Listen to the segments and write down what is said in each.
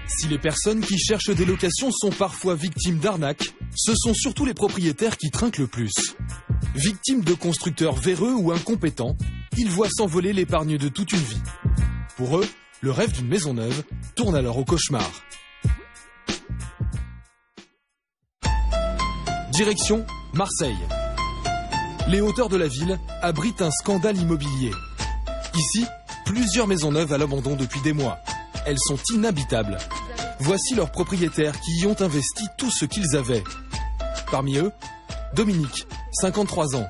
Si les personnes qui cherchent des locations sont parfois victimes d'arnaques, ce sont surtout les propriétaires qui trinquent le plus. Victimes de constructeurs véreux ou incompétents, ils voient s'envoler l'épargne de toute une vie. Pour eux, le rêve d'une maison neuve tourne alors au cauchemar. Direction Marseille. Les hauteurs de la ville abritent un scandale immobilier. Ici, plusieurs maisons neuves à l'abandon depuis des mois. Elles sont inhabitables. Voici leurs propriétaires qui y ont investi tout ce qu'ils avaient. Parmi eux, Dominique, 53 ans.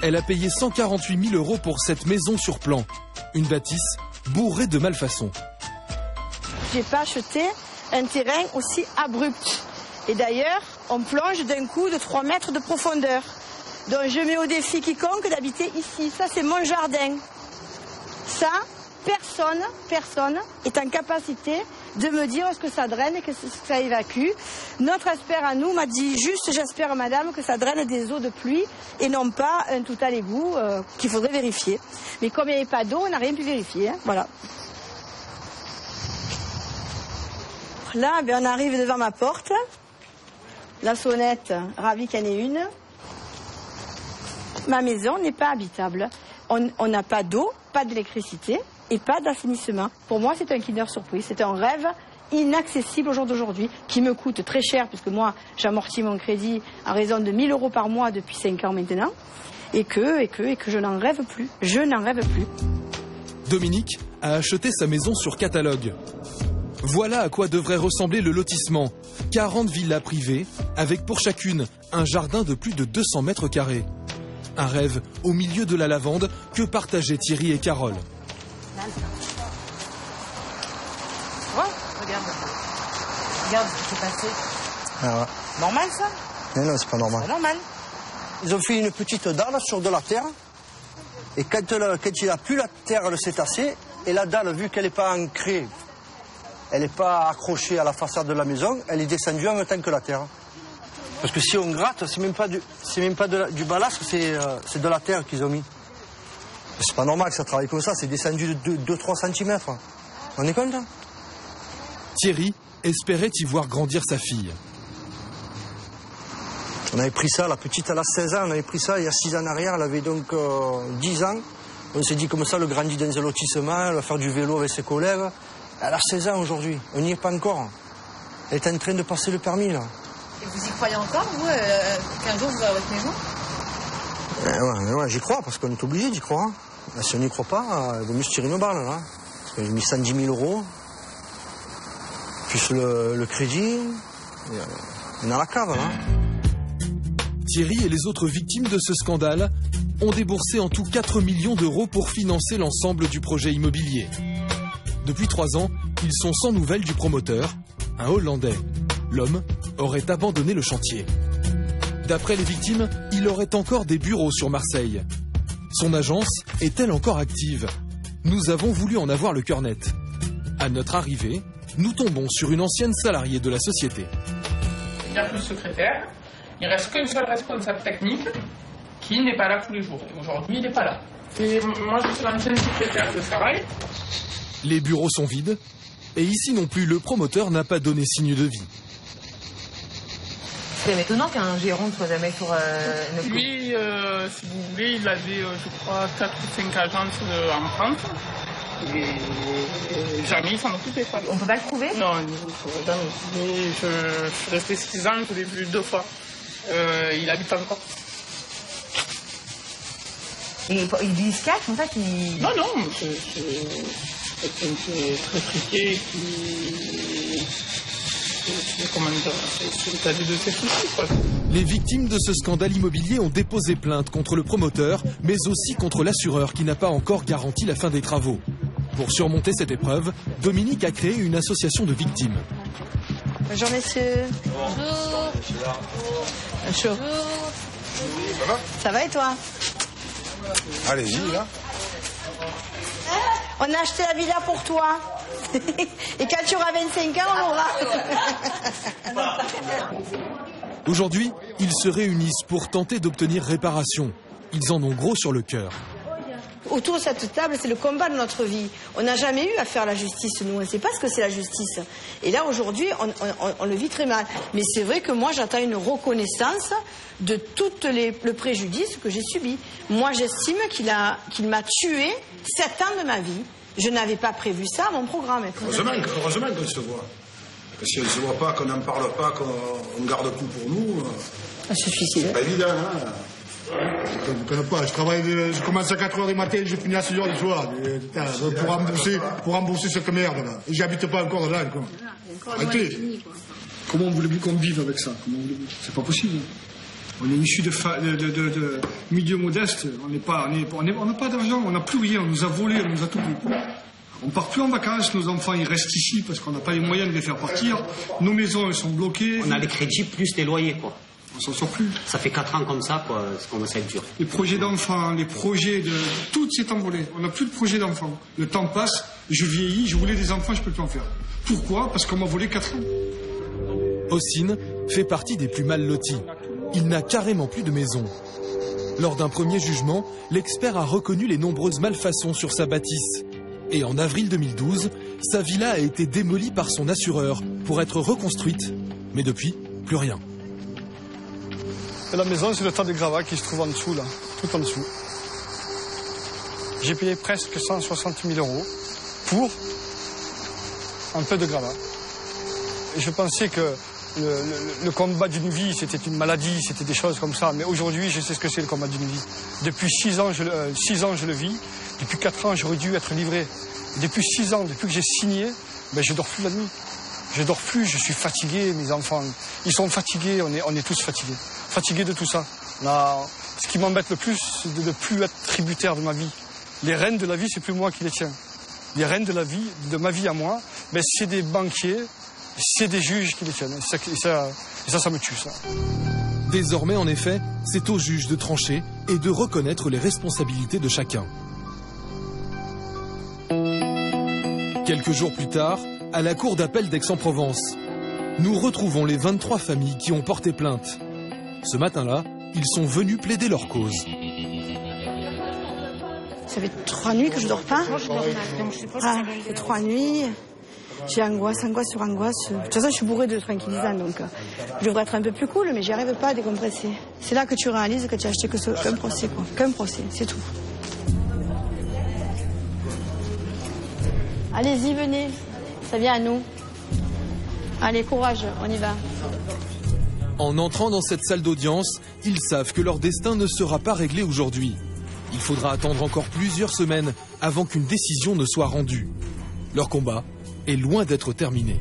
Elle a payé 148 000 € pour cette maison sur plan. Une bâtisse bourrée de malfaçons. Je n'ai pas acheté un terrain aussi abrupt. Et d'ailleurs, on plonge d'un coup de 3 mètres de profondeur. Donc je mets au défi quiconque d'habiter ici. Ça, c'est mon jardin. Ça, personne est en capacité de me dire ce que ça draine et que ça évacue. Notre expert à nous m'a dit juste, j'espère madame, que ça draine des eaux de pluie et non pas un tout à l'égout qu'il faudrait vérifier. Mais comme il n'y avait pas d'eau, on n'a rien pu vérifier. Hein, voilà. Là, on arrive devant ma porte. La sonnette, ravie qu'il y en ait une. Ma maison n'est pas habitable. On n'a pas d'eau, pas d'électricité et pas d'assainissement. Pour moi, c'est un Kinder Surprise. C'est un rêve inaccessible au jour d'aujourd'hui, qui me coûte très cher, puisque moi, j'amortis mon crédit à raison de 1 000 € par mois depuis 5 ans maintenant, et que je n'en rêve plus. Je n'en rêve plus. Dominique a acheté sa maison sur catalogue. Voilà à quoi devrait ressembler le lotissement. 40 villas privées, avec pour chacune un jardin de plus de 200 mètres carrés. Un rêve au milieu de la lavande que partageaient Thierry et Carole. Oh, regarde ce qui s'est passé. Ah ouais. Normal ça? Non, c'est pas normal. C'est normal. Ils ont fait une petite dalle sur de la terre. Et quand il a plu, la terre elle s'est tassée. Et la dalle, vu qu'elle n'est pas ancrée, elle n'est pas accrochée à la façade de la maison, elle est descendue en même temps que la terre. Parce que si on gratte, c'est même pas du ballast, c'est de la terre qu'ils ont mis. C'est pas normal que ça travaille comme ça, c'est descendu de 2-3 cm. On est content. Thierry espérait y voir grandir sa fille. On avait pris ça, la petite elle a 16 ans, on avait pris ça il y a 6 ans en arrière, elle avait donc 10 ans. On s'est dit comme ça, elle grandit dans un lotissement, elle va faire du vélo avec ses collègues. Elle a 16 ans aujourd'hui, on n'y est pas encore. Elle est en train de passer le permis là. Et vous y croyez encore, vous, qu'un jour vous aurez votre maison? Ouais, j'y crois, parce qu'on est obligé d'y croire. Si on n'y croit pas, il vaut mieux se tirer une balle là. Parce que j'ai mis 110 000 €, plus le crédit, on est à la cave là. Thierry et les autres victimes de ce scandale ont déboursé en tout 4 millions d'euros pour financer l'ensemble du projet immobilier. Depuis 3 ans, ils sont sans nouvelles du promoteur, un Hollandais. L'homme aurait abandonné le chantier. D'après les victimes, il aurait encore des bureaux sur Marseille. Son agence est-elle encore active? Nous avons voulu en avoir le cœur net. À notre arrivée, nous tombons sur une ancienne salariée de la société. Il n'y a plus de secrétaire. Il ne reste qu'un seul responsable technique qui n'est pas là tous les jours. Et aujourd'hui, il n'est pas là. Et moi, je suis l'ancienne secrétaire de travail. Les bureaux sont vides. Et ici non plus, le promoteur n'a pas donné signe de vie. C'est étonnant qu'un gérant ne soit jamais sur une... Lui, si vous voulez, il avait, je crois, 4 ou 5 agences en France. Et jamais il s'en occupait. On ne peut pas le trouver? Non, jamais. Mais je suis resté 6 ans, je l'ai vu 2 fois. Il habite encore. Et il se cache, en fait il... Non, c'est quelqu'un qui est très friqué, c'est de ses soucis, quoi. Les victimes de ce scandale immobilier ont déposé plainte contre le promoteur, mais aussi contre l'assureur qui n'a pas encore garanti la fin des travaux. Pour surmonter cette épreuve, Dominique a créé une association de victimes. Bonjour messieurs. Bonjour. Bonjour. Ça va et toi? Allez-y, là. On a acheté la villa pour toi. Et quand tu auras 25 ans, on l'aura. Aujourd'hui, ils se réunissent pour tenter d'obtenir réparation. Ils en ont gros sur le cœur. autour de cette table, c'est le combat de notre vie. On n'a jamais eu à faire la justice, nous. On ne sait pas ce que c'est la justice. Et là, aujourd'hui, on le vit très mal. Mais c'est vrai que moi, j'attends une reconnaissance de tout le préjudice que j'ai subi. Moi, j'estime qu'il m'a tué 7 ans de ma vie. Je n'avais pas prévu ça à mon programme. Heureusement qu'on se voit. Parce que si on ne se voit pas, qu'on n'en parle pas, qu'on garde tout pour nous, c'est difficile. C'est pas évident, hein. Je ne connais pas. Je commence à 4h du matin, je finis à 6h du soir. Pour rembourser cette merde là. Et j'habite pas encore là. Arrêtez. Comment voulez-vous qu'on vive avec ça? C'est pas possible. On est issus de milieux modestes. On n'a pas d'argent, on n'a plus rien. On nous a volé, on nous a tout pris. On part plus en vacances, nos enfants ils restent ici parce qu'on n'a pas les moyens de les faire partir. Nos maisons elles sont bloquées. On a les crédits plus les loyers quoi. On s'en sort plus. Ça fait 4 ans comme ça, quoi, ça commence à être dur. Les projets d'enfants, les projets de... Tout s'est envolé. On n'a plus de projet d'enfants. Le temps passe, je vieillis, je voulais des enfants, je peux plus en faire. Pourquoi? Parce qu'on m'a volé 4 ans. Hossein fait partie des plus mal lotis. Il n'a carrément plus de maison. Lors d'un premier jugement, l'expert a reconnu les nombreuses malfaçons sur sa bâtisse. Et en avril 2012, sa villa a été démolie par son assureur pour être reconstruite. Mais depuis, plus rien. Et la maison, c'est le tas de gravats qui se trouve en dessous, là, tout en dessous. J'ai payé presque 160 000 € pour un peu de gravats. Et je pensais que le combat d'une vie, c'était une maladie, c'était des choses comme ça. Mais aujourd'hui, je sais ce que c'est le combat d'une vie. Depuis 6 ans, je le vis. Depuis 4 ans, j'aurais dû être livré. Et depuis 6 ans, depuis que j'ai signé, ben, je dors plus la nuit. Je dors plus, je suis fatigué, mes enfants. Ils sont fatigués, on est tous fatigués. Fatigués de tout ça. Ce qui m'embête le plus, c'est de ne plus être tributaire de ma vie. Les rênes de la vie, c'est plus moi qui les tiens. Les rênes de la vie, de ma vie à moi, ben, c'est des banquiers, c'est des juges qui les tiennent. Et ça me tue, ça. Désormais, en effet, c'est aux juges de trancher et de reconnaître les responsabilités de chacun. Quelques jours plus tard, à la cour d'appel d'Aix-en-Provence, nous retrouvons les 23 familles qui ont porté plainte. Ce matin-là, ils sont venus plaider leur cause. Ça fait 3 nuits que je dors pas. Ça fait 3 nuits. J'ai angoisse sur angoisse. De toute façon, je suis bourrée de tranquillisants, donc je devrais être un peu plus cool, mais j'y arrive pas à décompresser. C'est là que tu réalises que tu as acheté qu'un procès, quoi. Qu'un procès, c'est tout. Allez-y, venez. Ça vient à nous. Allez, courage, on y va. En entrant dans cette salle d'audience, ils savent que leur destin ne sera pas réglé aujourd'hui. Il faudra attendre encore plusieurs semaines avant qu'une décision ne soit rendue. Leur combat est loin d'être terminé.